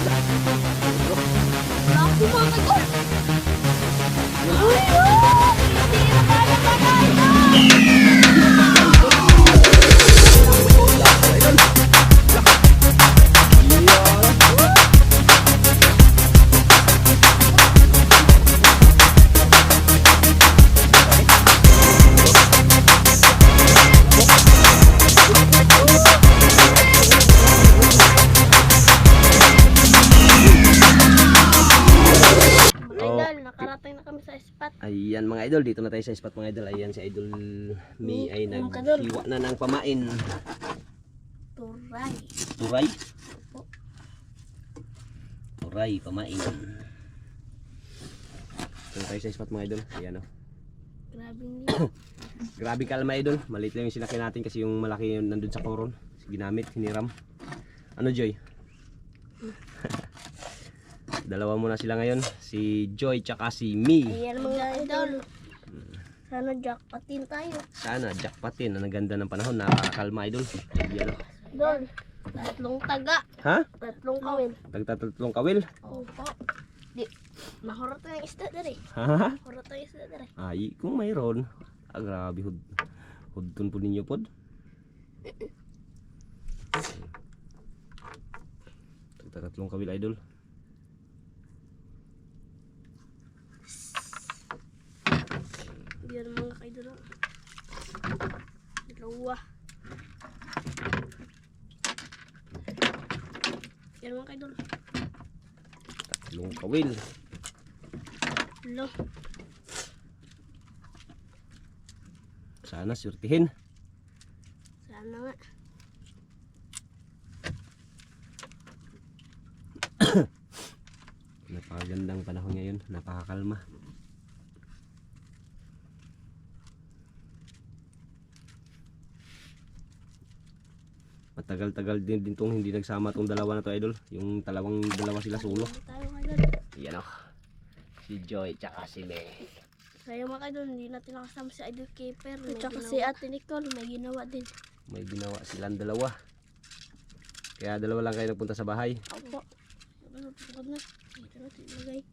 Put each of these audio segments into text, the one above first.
Lapo mga idol. Ayun! Hindi na kaya mga idol. Idol, nakarating na kami sa spot. Ayan mga idol, dito na tayo sa spot mga idol. Ayan si Idol Mi ay kadol. naghiwa na ng pamain. Turay. Turay? Turay, pamain. Dito na tayo sa spot mga idol. Ayan o. Grabe niya. Grabe kalma idol. Maliit lang yung sinakyan natin kasi yung malaki yung nandun sa koron. Ginamit, hiniram. Ano Joy? Dalawa muna sila ngayon, si Joy tsaka si Mi. Ayan mga idol. Sana jackpotin tayo. Sana jackpotin, ang ganda ng panahon, nakakalma idol. Ayan o. Idol, tatlong taga. Ha? Tatlong kawin. Nagtatatlong kawil? Opo. Di, mahurot na yung isda dari. Ha? Mahurot na yung isda dari. Ay, kung mayroon. Ah, grabe, hudton po ninyo pod. Nagtatatlong kawil idol. Biar mga kaidol. Dalawa. Biar mga kaidol. Tatlong kawil. Hello. Sana surtihin. Sana nga. Napakagandang panahon ngayon, napakakalma. Matagal-tagal din tong hindi nagsama tong dalawa na to idol. Yung dalawa sila solo. Tayo mga kaidol. Yan o. Si Joy tsaka si May. Kaya mga kaidol, hindi natin nakasama si Idol Keeper. At saka si Ate Nicole, may ginawa din. May ginawa silang dalawa. Kaya dalawa lang kayo nagpunta sa bahay. Opo. Ano, pagod na. Dito natin ilagay.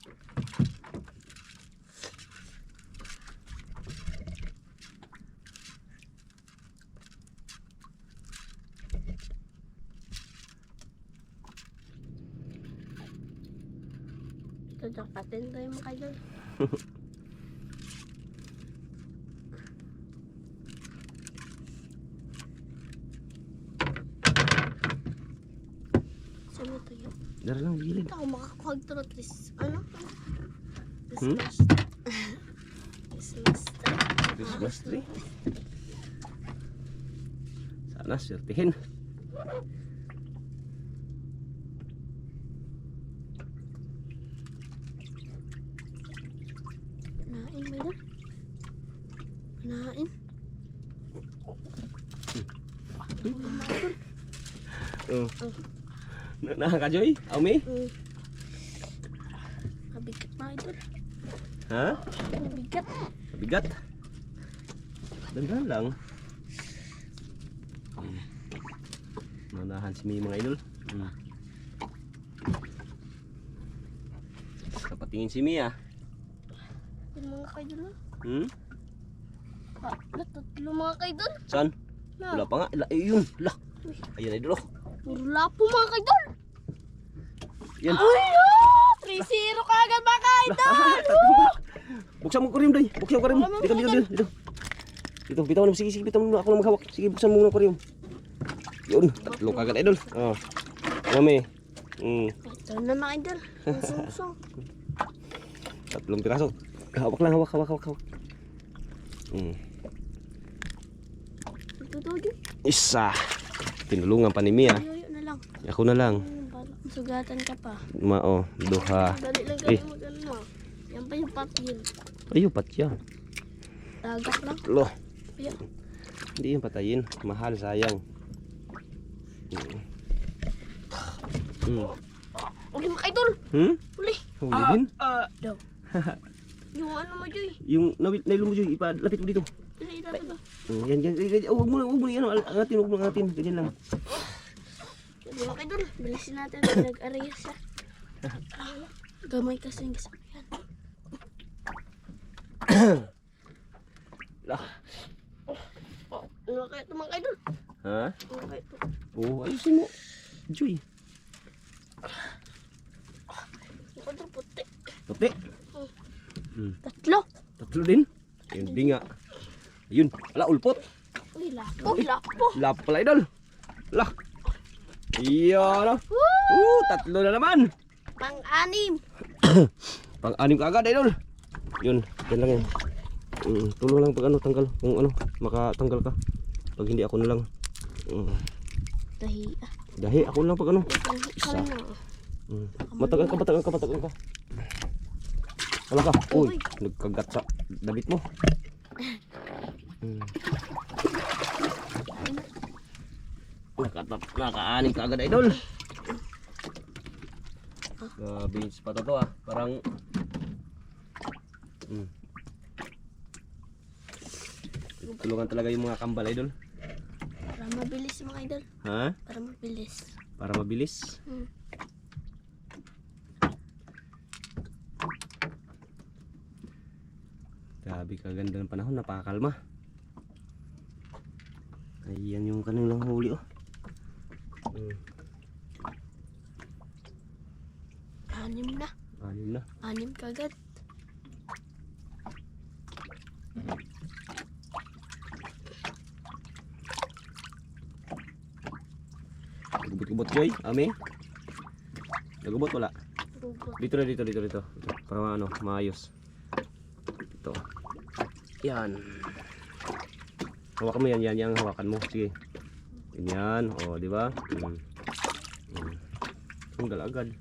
Ito, jackpotin tayo mga kaidol. Saan mo tayo? Dari lang gilid. Ito ako makakuha ito at least. Ano? Hmm? Christmas. Christmas tree. Christmas tree. Sana surtihin. Panain ba yun? Panain? Oh. Nahan ka Joy? Aumi? Kabigat na ito. Ha? Kabigat. Mabigat. Dandan lang. Manahan si May mga idol. Kapatingin si Mia. Yung mga kaidol na. Tatlo mga kaidol. Saan? Na. Wala pa nga. Yun. La. Ayan idol. Puro lapo mga kaidol. Yan. Ay! 3-0 kagad mga kaidol. Buksan mo kuryum day. Buksan mo kuryum. Dito. Dito, bitawan mo. Sige, bitawan mo. Ako na maghawak. Sige, buksan mo ng kuryum. Yun. Tatlo kagad idol. Oh. Mami. Ito na mga idol. Ang sungsong. Tatlong piraso. Hawak lang, hawak. Ito daw yun. Isa. Tinulungan pa ni Mia. Yoyo na lang. Ako na lang. Sugatan ka pa. Mao, duha. Dali lang Eh. kami mag-ano. Yan pa yung papil. Ayo, patya. Dagat lang. Lo. Ayan. Hindi yung patayin. Mahal, sayang. Uli mga idol. Uli. Huli din. Daw. Yung ano mo, Joy. Yung nailong mo, Joy. Ipalapit mo dito. Dali ito. Yan. Huwag mo yan. Angatin. Ganyan lang. Yung mga idol. Bilisin natin. Nag-araya siya. Gamay kasi yung kasakyan. Lah. Ano kaya ito mga idol? Ha? Ano kaya ito? Oh, ayusin mo. Joy. Ano ito puti? Puti. Tatlo. Tatlo din. Hindi nga. Ayun. Ala, ulpot. Uy, lapo. Lapo. Lap pala idol. Lah. Iyan. Tatlo na naman. Pang-anim. Pang-anim ka agad idol. Yun. Yan lang yan. Tulong lang pag ano, tanggal. Kung ano, makatanggal ka. Pag hindi ako na lang. Dahi. Dahi, ako na lang pag ano. Isa. Matagal ka. Wala ka. Uy, Uy. nagkagat sa damit mo. Naka-anim ka agad idol. Beans pa to ah. Parang tulungan talaga yung mga kambal idol. Para mabilis mga idol. Ha? Para mabilis. Para mabilis. Grabe kaganda ng panahon, napakakalma. Ayan yung kanilang huli oh. Anim na. Anim na. Anim kagad. Nagubot-gubot Joy, Ame. Nagubot wala. Rugot. Dito. Para ano, maayos. Ito. Yan. Hawakan mo yan, yan hawakan mo. Sige. Ganyan, oh, di ba? Tunggal agad.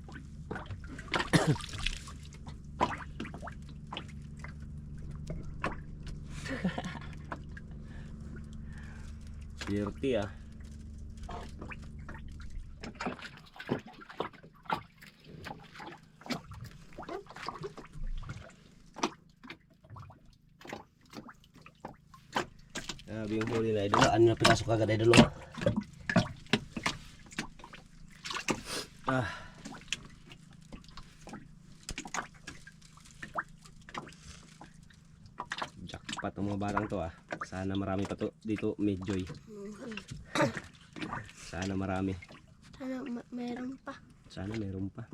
Dirty ah. Sabi yung huli na idol, ano na pinasok agad idol oh. Jackpot ang mga barang to ah. Sana marami pa to dito, Medjoy. Sana marami. Sana meron pa. Sana meron pa.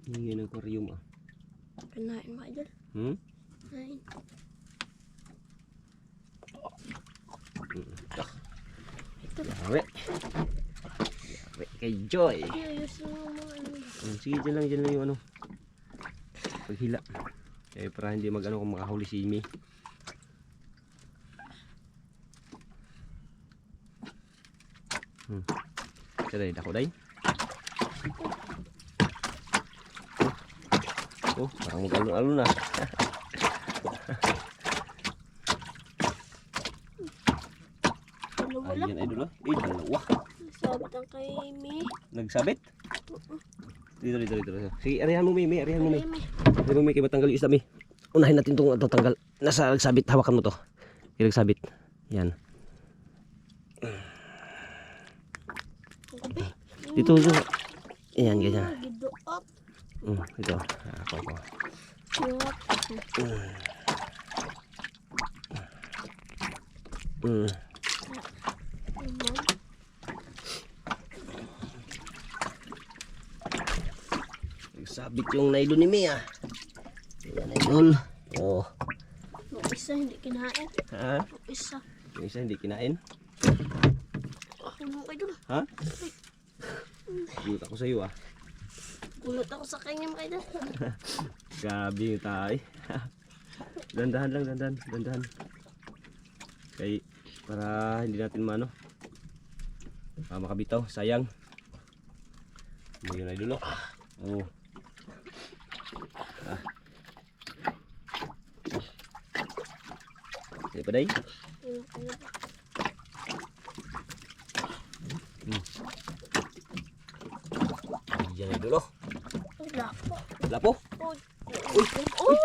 Hindi ng aquarium ah. Kinain mga idol. Kinain. Yari kay Joy. Ayos mo mga ano. Sige, dyan lang yung ano, paghila. Eh, para hindi mag ano kung makahuli si Imi. Sige, dako day. Oh, parang mag-alon-alon na. Dalawa lang. Ayan idol oh. Dalawa. Sabit ang kay Amy. Nagsabit? Dito. Sige, arihan mo Mimi, arihan mo Mimi. Amy. Arihan mo Mimi, kaya matanggal yung isda Mi. Unahin natin itong tanggal. Nasa nagsabit, hawakan mo to. Yung nagsabit. Yan. Dito. Ayan, ganyan. Gidoot. Ito. Ako. Nagsabit yung naidol ni Mia. Ayan, idol. Oh. Yung isa hindi kinain. Ha? Yung isa. Yung isa hindi kinain. Ano mga idol? Ha? Gulat ako sa iyo ah. Gulat ako sa kanya mga idol. Gabi yung tayo. Dandahan lang, dandahan. Kaya para hindi natin makabitaw, sayang. Hindi yun ay dulo. Oh. Hindi pa day? Yan ay dulo. Lapo. Lapo? Uy. Uy!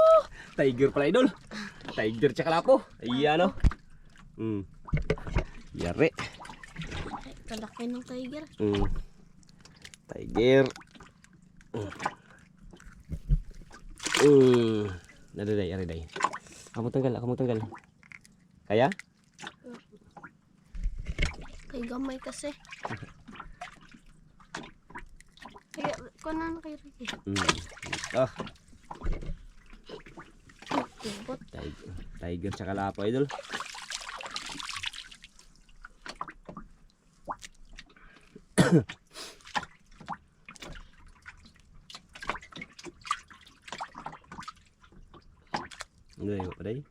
Tiger pala idol. Tiger tsaka lapo. Ayan o. Yari. Ay, kalaki ng tiger. Tiger. Nadaday, ariday. Kamu tanggal. Kaya? Kay gamay kasi. Kaya, kunan kay Ricky. Tubot. Tiger tsaka lapo idol. Ano yung aday?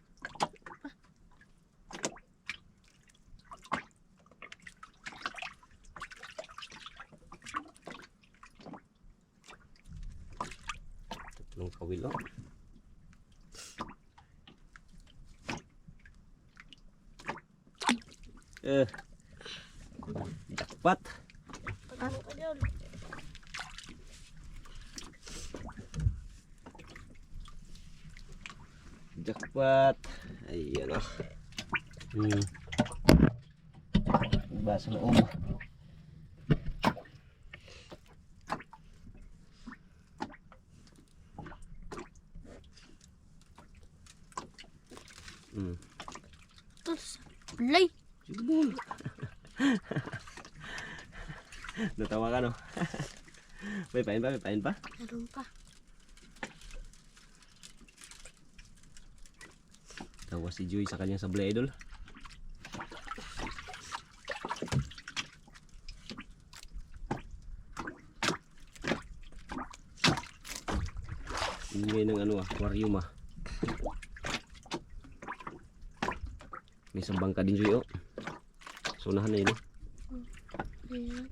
Tatlong kawilo. Jackpot. Jackpot. Ayan o. Basa na umo. Terus, play. Sibol. Natawa ka no? May pain pa? Meron pa. Tawa si Joy sa kanyang sablay idol. Ingay ng aquarium ah. May isang bangka din Joy oh. Sunahan na yun oh. Ayan.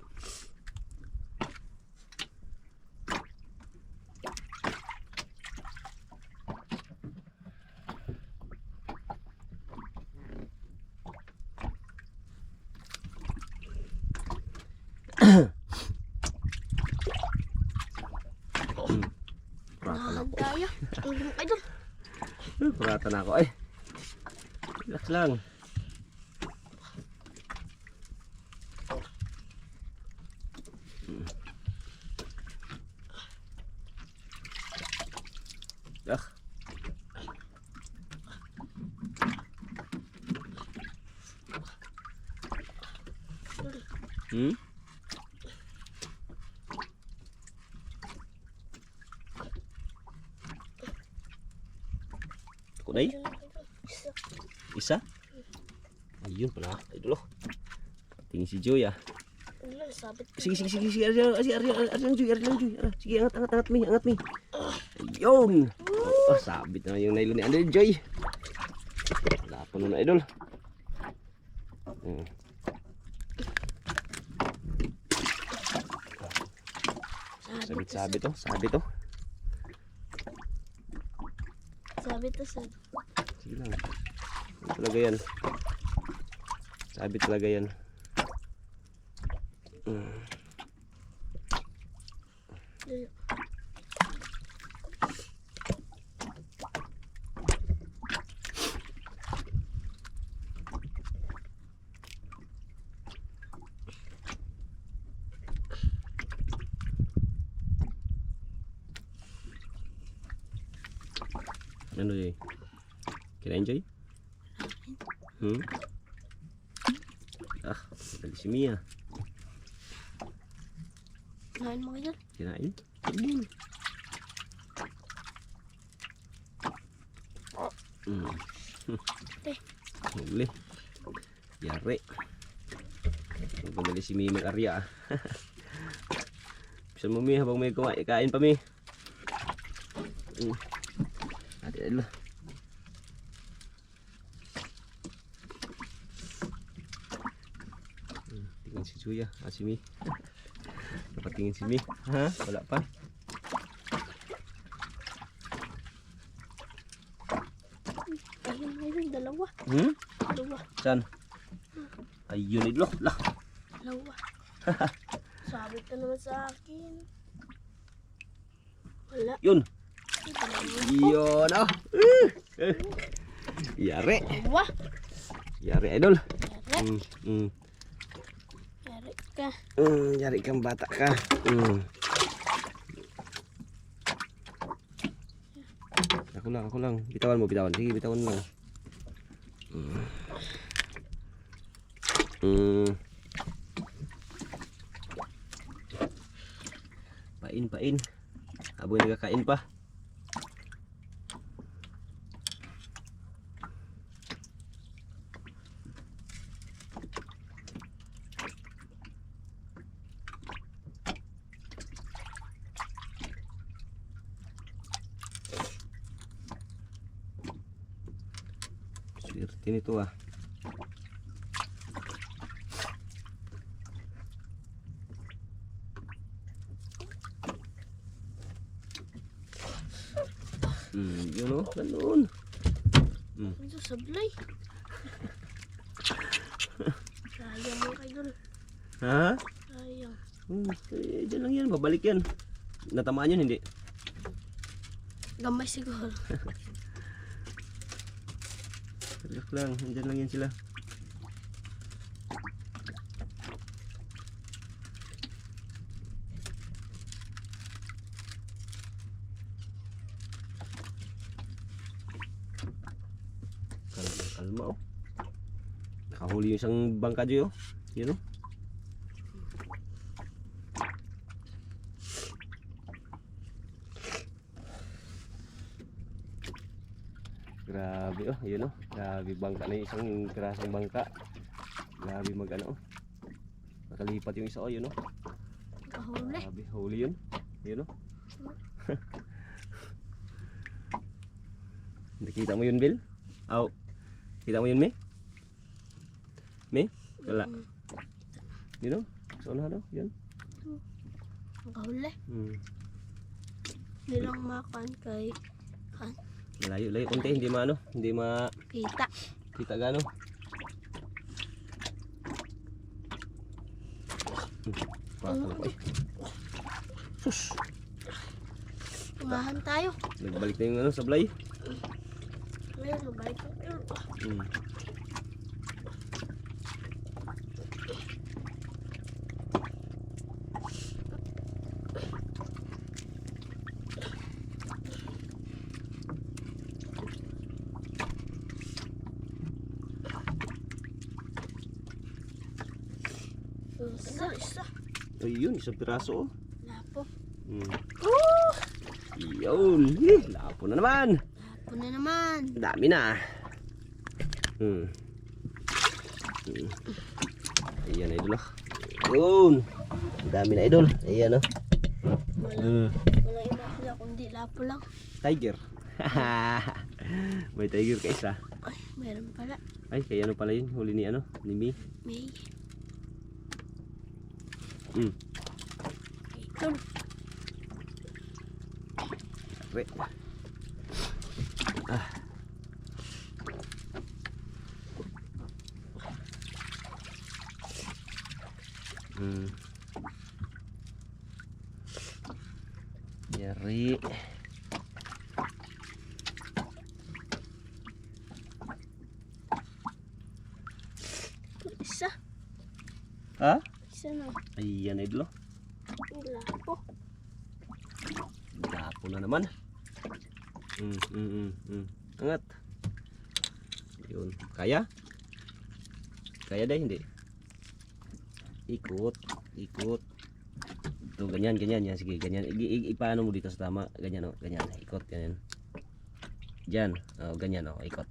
Tayo. Idol. Purata na ako ay. Relax lang. Kunay? Isa? Ayun pala, idol oh. Tingin si Joy ah. Sige, Aryan Joy. Sige, angat mi. Ayun. Oh, sabit na yung nylon ni Aryan Joy. Wala pa nun idol. Sabit oh. Sabit to sa. Sige lang. Talaga yan. Sabit talaga yan. Ano yun? Kina-enjoy? Dali si Mia. Kinain mo kayo? Kinain? Huli. Yari. Magpamali si Mia mag-arya ah. Bisa mo Mi habang may kain pa Mi. Ayan lah. Tingin si Juya, si Mi. Dapat tingin si Mi. Ha? Wala pa. Ayun, dalawa. Dalawa. Saan? Ayun, idlo. Lah. Dalawa. Sabit na naman sa akin. Wala. Yun. Yun ah. Yari. Wah, Yari idol. yari. Mm. Yari ka. Yari kang bata ka. Ako lang. Bitawan mo. Sige, bitawan mo lang. Pain. Habang nagkakain pa. Swerte nito ah. Yun o, ganun. Ito sablay. Sayang mga idol. Ha? Sayang. Diyan lang yan, babalik yan. Natamaan yun, hindi? Gamay siguro. Relax lang, andyan lang yan sila. Kalma oh. Nakahuli yung isang bangka dyan oh. Yun oh. Grabe oh, yun oh. Grabe bangka na yung isang pirasong bangka. Grabe mag ano oh. Nakalipat yung isa oh, yun oh. Kahuli. Grabe, huli yun. Yun oh. Nakita mo yun, Bill? Aw. Kita mo yun, Me? Wala. Yun oh. Saan na daw? Yun. Kahuli. Hindi lang makan kay Layo konti, hindi maano, hindi kita. kita gano. Ay. Sus. Umahan tayo. Nagbalik na yung ano, sablay. Ngayon, mabalik ko. Isa. Ayun, isang piraso oh. Lapo. Yun, lapo na naman. Lapo na naman. Dami na. Ayan idol oh. Yun. Dami na idol. Ayan oh. Wala iba sila kundi lapo lang. Tiger. May tiger ka isa. Ay, meron pala. Ay, kaya ano pala yun? Huli ni ano? Ni Mi. May. Ito. Re. Yari. Isa. Ha? Isa na. Ayan idol oh. Lapo. Lapo na naman. Angat. Yun. Kaya? Kaya dahil hindi. Ikot. Ito ganyan yan. Sige, ganyan. Ipaano mo dito sa tama. Ganyan oh. Ganyan. Ikot. Ganyan. Diyan. Oh, ganyan oh. Ikot.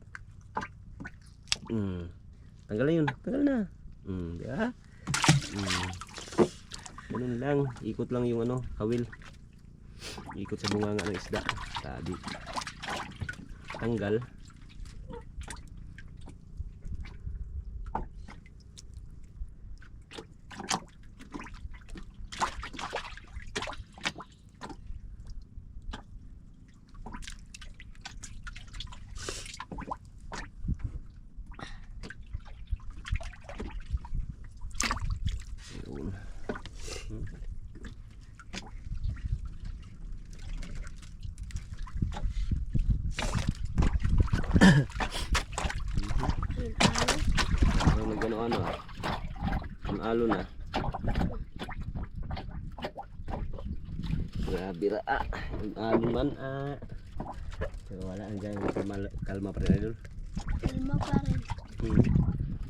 Tanggal na yun. Tanggal na. Di ba? Ganun lang. Ikot lang yung ano. Kawil. Ikot sa bunganga ng isda. Sabi. Tanggal. Yun. Parang nag-ano-ano ah. Ang alon ah. Grabe ra ah. Ang alon man ah. Pero wala, hanggang kalma pa rin idol. Kalma pa rin.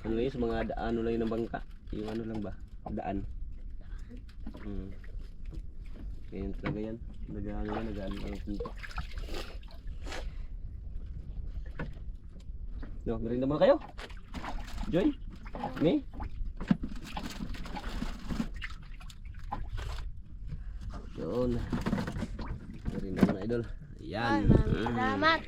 Ano lang yun, sa mga ano lang yun ng bangka. Yung ano lang ba? Daan. Ganyan talaga yan. Nag-ano ang punto. No, merinda muna kayo. Joy? Me? Yun. Merinda muna idol. Ayan. Salamat.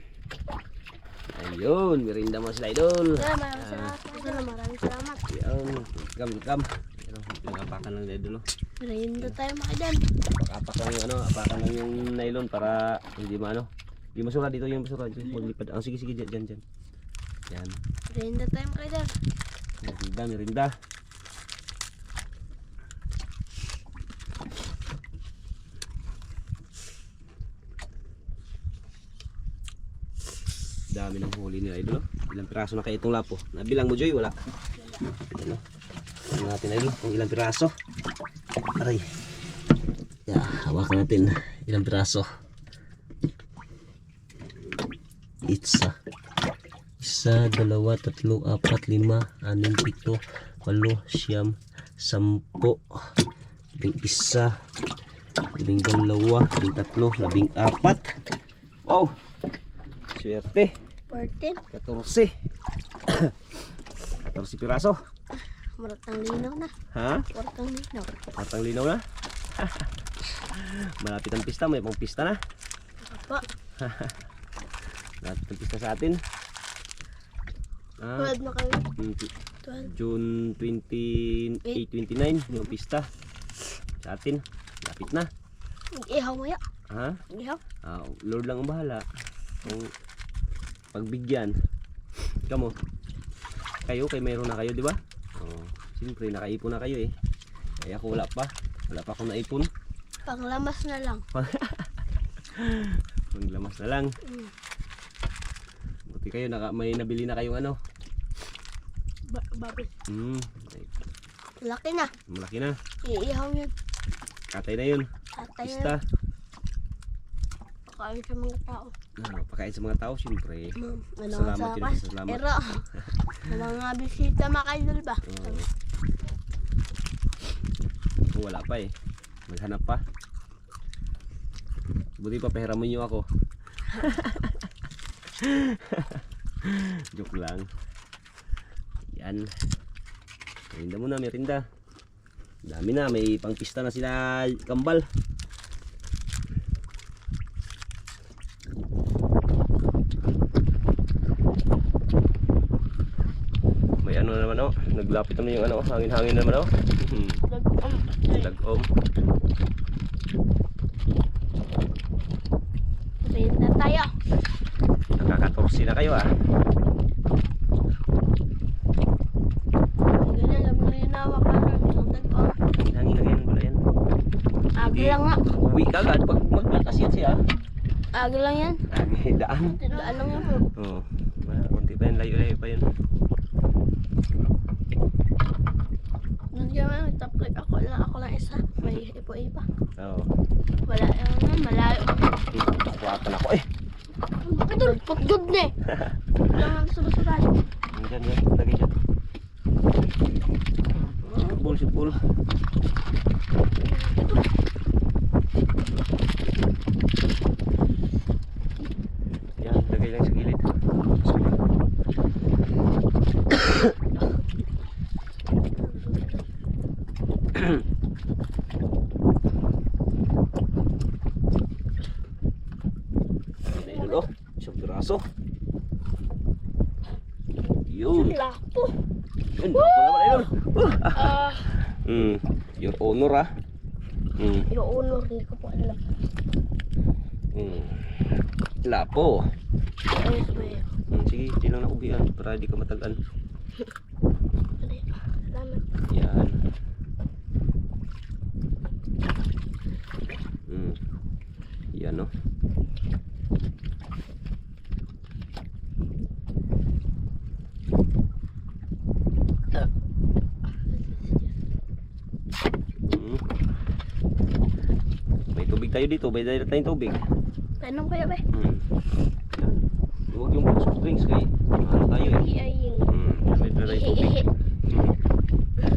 Ayun, merinda mo sila idol. Maraming salamat. Ayun, welcome. Pero pinagapakan lang na idol. Merienda tayo mga idol. Apak lang yung ano, apakan lang yung nylon para hindi maano. Hindi masura dito yung basura. Maglipad. Ang sige dyan. Yan. Merienda tayo mga idol. Merinda. Dami ng huli nila idol. Ilang piraso na kaya itong lapo? Nabilang mo Joy? Wala. Ano? Tingnan natin idol kung ilang piraso. Aray. Hawakan natin ilang piraso. Isa, 2, 3, 4, 5, 6, 7, 8, 9, 10, 11, 12, 13. Wow! Swerte! 14. 14 piraso. Maratang linaw na. Ha? Maratang linaw. Matang linaw na. Malapit ang pista, may pang pista na. Apa. Malapit ang pista sa atin. Tulad na kayo. June 28, 29 yung pista sa atin. Lapit na. Ihaw mo ya. Ha? Ihaw. Lord lang ang bahala. Kung pagbigyan. Kamu. Kayo, mayroon na kayo, di ba? Siyempre, nakaipon na kayo eh. Kaya ako wala pa. Wala pa akong naipon. Panglamas na lang. Panglamas na lang. Buti kayo, may nabili na kayong ano. Baboy. Malaki na. Iihaw yun. Katay na yun. Pista. Pakain sa mga tao. Pakain sa mga tao, siyempre. Salamat yun. Salamat. Pero, sa mga bisita makaidol ba? Wala pa eh. Maghanap pa. Buti pa pahiram niyo ako. Joke lang. Yan. Merinda muna, merinda. Dami na, may pangpista na sila kambal. May ano naman oh, naglapit naman yung ano, hangin-hangin naman oh. Dagom. Merienda tayo. Nakaka-14 na kayo ah. Ganyan lang mo rin nawak ka ng isang dagom. Hangin na yan, wala yan. Agi lang nga. Uwi ka agad pag maglakas yan siya. Agi lang yan. Daan. Daan lang yan po. Oo. Kunti pa yun, layo-layo pa yun. Nandiyan tapos ako lang isa. May ipo-ipa. Oo. Wala yung malayo. Kuwapan ako eh. Ito, putgod na eh. Wala nga sa basuran. Diyan yan, lagi dyan. Sipul. Yan, lagay lang sa gilid. Ito, isang piraso. Yun. Lapo. Yun, lapo naman yun. Your honor ah. Yung ulo, hindi ko po alam. Lapo. Ayos ba yun? Sige, hindi lang naubihan para hindi ka matagal. Salamat. Yan. Yan no. tayo dito, may dala tayong tubig. Kainom kaya ba? Yan. Huwag yung soft drinks kay ano tayo eh. Ay, May dala tayong tubig.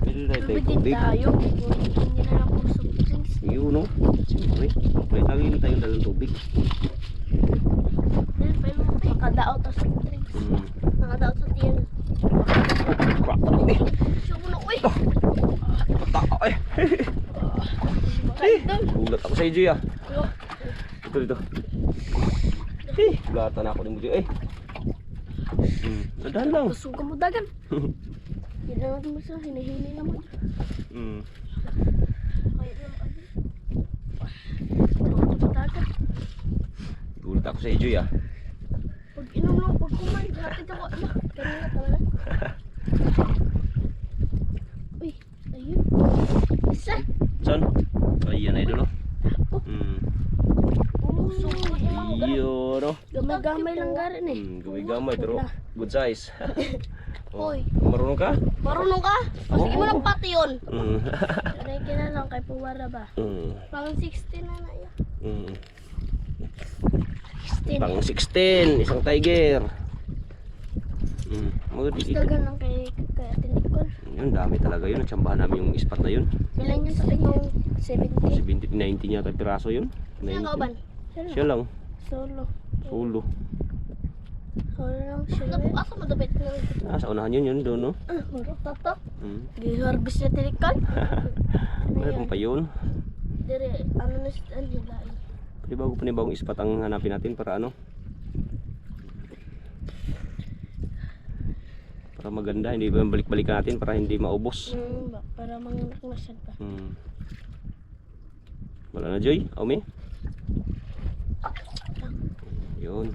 May dala tayong tubig tubig. tayo. Hindi na lang po soft drinks. Yun no. Siyempre. May tagin tayong dalang tubig. Nakadaot sa soft drinks. Nakadaot sa tiyan. Siya mo na, uy! Tao eh. Gulat ako sa iyo ah. Dito. Gulatan ako din mo dito eh. Sadahan lang. Gusto ka mo dagan. Hindi na natin basta, hinihini naman. Kaya naman kayo. Gusto ka dagan. Gulat ako sa iyo ah. Pag inom lang, pag kumain, natin ako. Kanina ka na. Uy, ayun. Isa. Saan? Ayan ay dulo. Sungkot naman. Iyo no. Gamay-gamay lang garin eh. Gamay-gamay pero good size. Hoy. Marunong ka? Marunong ka? O sige mo lang pati yun. Mm. Reiki na lang kay Puwara ba? Pang 16 na na yan. 16. Pang 16, isang tiger. Mas dagan lang kay Ate Nicole. Yun, dami talaga yun. Natsambahan namin yung spot na yun. Ilan yun sa kanyang 70? 70, 90 niya tayo piraso yun. Saan ka ban? Siya lang. Solo. Solo. Solo lang siya. Asa madabit na? Sa unahan yun doon no. Marot tato. Giharbis niya Ate Nicole. Mayroon pa yun. Dire, ano na siya hilain. Panibagong spot ang hanapin natin para ano. Para maganda, hindi ba balik-balikan natin para hindi maubos. Para manganak na siya pa. Wala na Joy, Aumi. Yun.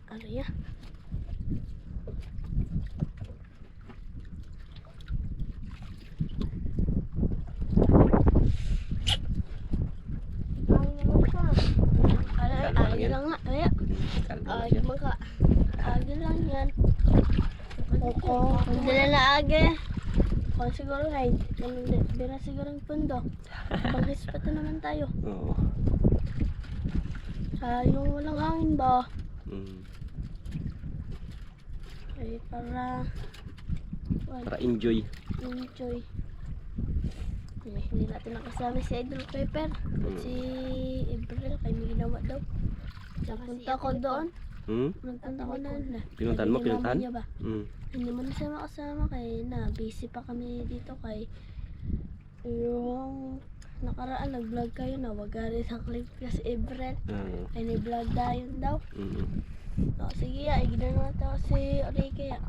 Ano ya? Ay lang nga, ay. Ay maka. Agi lang yan. Oo. Hindi na agi. Kung siguro ay, bira siguro ang pundo. Pag-isip pa naman tayo. Oo. Yung walang hangin ba? Ay para Enjoy. Hindi natin nakasama si Idol Pepper. Si April, kay may ginawa daw. Napunta ko doon. Nagpunta ko na. Pinuntahan mo? Pinuntahan? Hindi mo na siya makasama kay na busy pa kami dito kay yung nakaraan nag-vlog kayo na wagari sa clip kasi April. Ay ni-vlog dayon daw. O sige ya, ignan natin ako si Orike ya.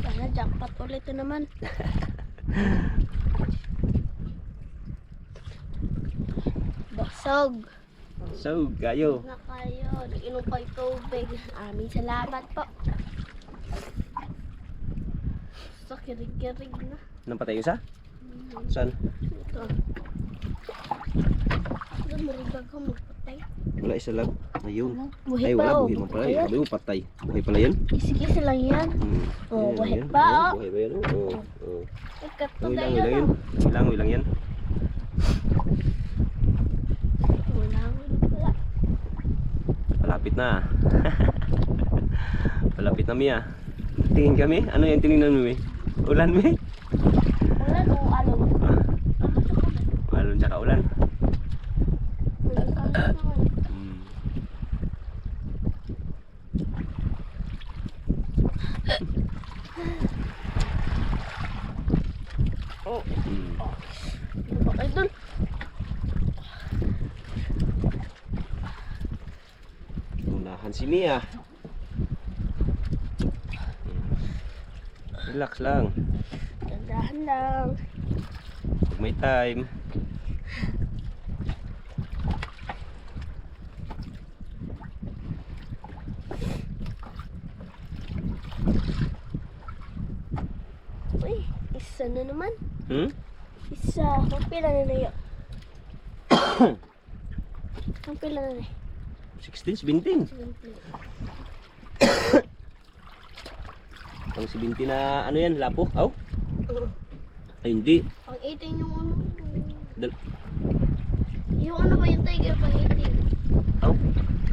Sana jackpot ulit ito naman. Basog. So, kayo. Na kayo, nag-inom kayo tubig. Aming salamat po. So, kirig-kirig na. Nampatay yung isa? Saan? Ito. Ito, marigag ka magpatay. Wala, isa lang. Ayun. Buhay Ay, pa, wala. oh. Buhay mo pala. Sabi mo, patay. Buhay pala yan? Kisi-kisi lang yan. Oh, buhay Ayan, pa, ayan, oh. buhay ba yan? Oo. Ikato Uy na lang yun, yan. oh. Uy lang yan. Wala, wala. Malapit na. Malapit na Mia. Tingin kami. Ano yan tinignan mo, Mi? Ulan, Mi? Ulan o alon? Alon tsaka ulan. Ulan ka naman. Ano ba kayo dun? Unahan si Mia. Relax lang. Dandahan lang. Pag may time. Uy, isa na naman. Isa. Ang pila na na yun. Ang pila na na 16, 17. Pang 17 na ano yan, lapo? Aw? Ay hindi. Ang 18 yung ano. Yung ano ba yung tiger pahitin? Oh,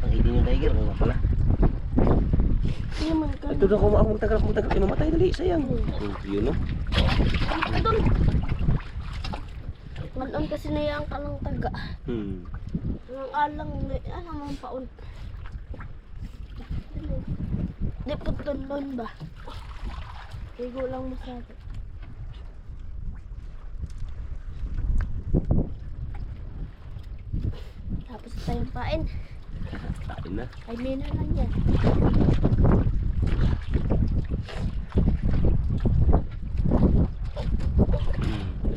ang itin yung tiger. Ano pala? Hindi man ka. Ito na ako magtagal. Ay, mamatay dali. Sayang. Yun no. Adon. Manon kasi na yung kalang taga. Ang alang, ano mang paon. Di po tunlon ba? Igo lang masyado. Tapos tayong pain. Kain na. Ay, may na lang yan.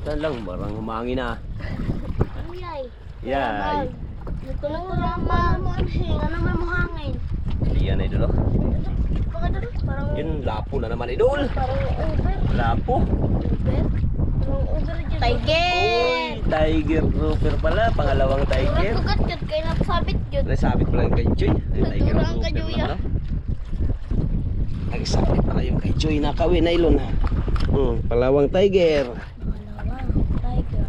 Ito lang, barang humangin na. Ano yay? Yay. Ito lang naman. Ano may mahangin? Yan ay dulo. Baka doon, parang Yun, lapo na naman idol. parang over. Lapo. Over? Parang over dyan. Tiger! Tiger grouper pala. Pangalawang tiger. Tugat yun, kaya napasabit yun. Nasabit pala yung kay Joy. Tiger Naturang ka, grouper Joy, na pala. Nagsabit pala yung kay Joy. Nakawi, nylon. Palawang tiger. Malawang, tiger.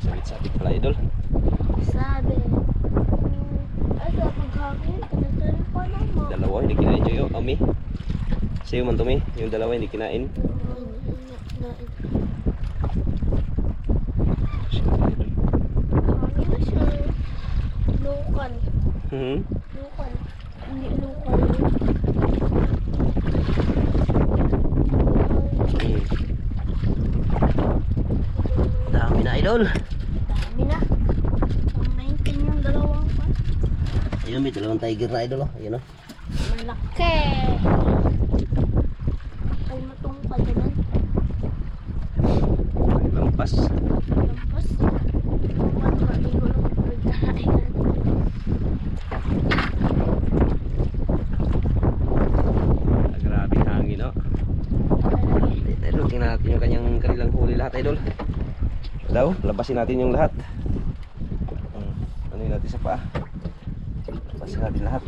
Sabit-sabit pala idol. Sabi. Ay, sa paghangin, pinagtarin pa naman. Dalawa hindi kinain Joy. Oh, Ami. Sa'yo man to, Mi. Yung dalawa hindi kinain. Hangin na siya. Lukan. Hmm. Lukan. Hindi lukan. Dami na idol. Dami na. Pamaintin yung dalawang pa. Ayun, may dalawang tiger na idol. Ayun o. Malaki. Ay, matungkad naman. Lampas. Lampas. Lukan ba? Hindi ko lang pagkain. Grabe hangin o. Idol, tingnan natin yung kanyang kanilang huli lahat idol. Daw, labasin natin yung lahat. Ano yun natin sa paa. Labasin natin lahat.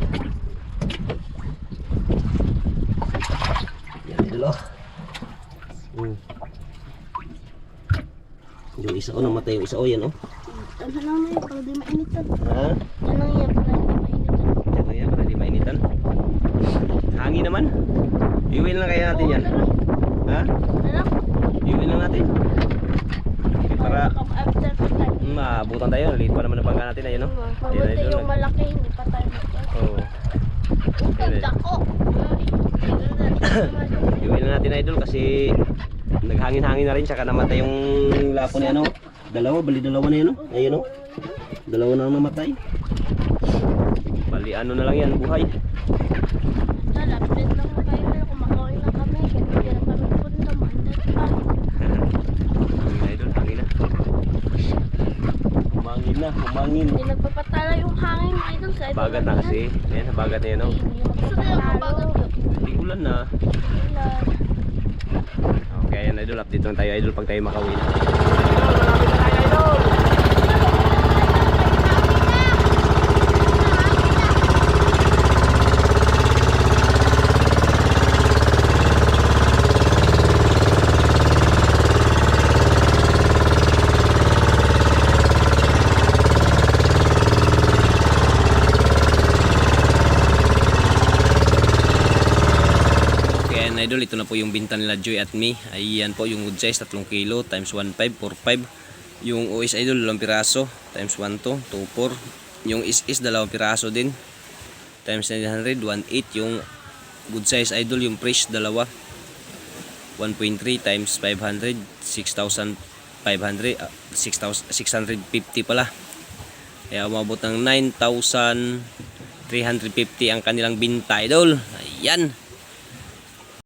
Yan idol o. Yung isa o, namatay yung isa o, yan o. Ano lang na yun, para di mainitan. Ha? Ano lang yan, para di mainitan. Yan o yan, para di mainitan. Hangin naman. Iuwin lang kaya natin yan. Ha? Ano lang? Iuwin lang natin. Para After pa tayo. maabutan tayo. Late pa naman ang bangka natin. Ayun o. Mabuti yung malaki, hindi pa tayo magkas. Oo. Ganda ko. Iuwin lang natin idol kasi naghangin-hangin na rin. Tsaka namatay yung lapo ni ano. Dalawa, bali dalawa na yun o. Ayun o. Dalawa na lang namatay. Bali ano na lang yan, buhay. Lapit lang mo tayo na kumakain na kami. Hindi na kami punta. Mandat pa. Hangin na idol, hangin na. Humangin na, humangin. Hindi nagpapatala yung hangin mga idol. Sa Bagat na kasi. Ayan, bagat na yun o. Gusto na yung kabagat yun. Hindi ulan na. Okay, ayan idol, update lang tayo idol pag tayo makauwi na. Idol, ito na po yung binta nila Joy at me. Ayan po yung wood size 3 kilo times 1.5, 4.5. Yung OS idol 2 piraso times 1 to 2.4. Yung is 2 piraso din times 900, 1.8. Yung good size idol yung fresh 2 1.3 times 500, 6,500, 6,650 pala. Kaya umabot ng 9,350 ang kanilang binta idol. Ayan.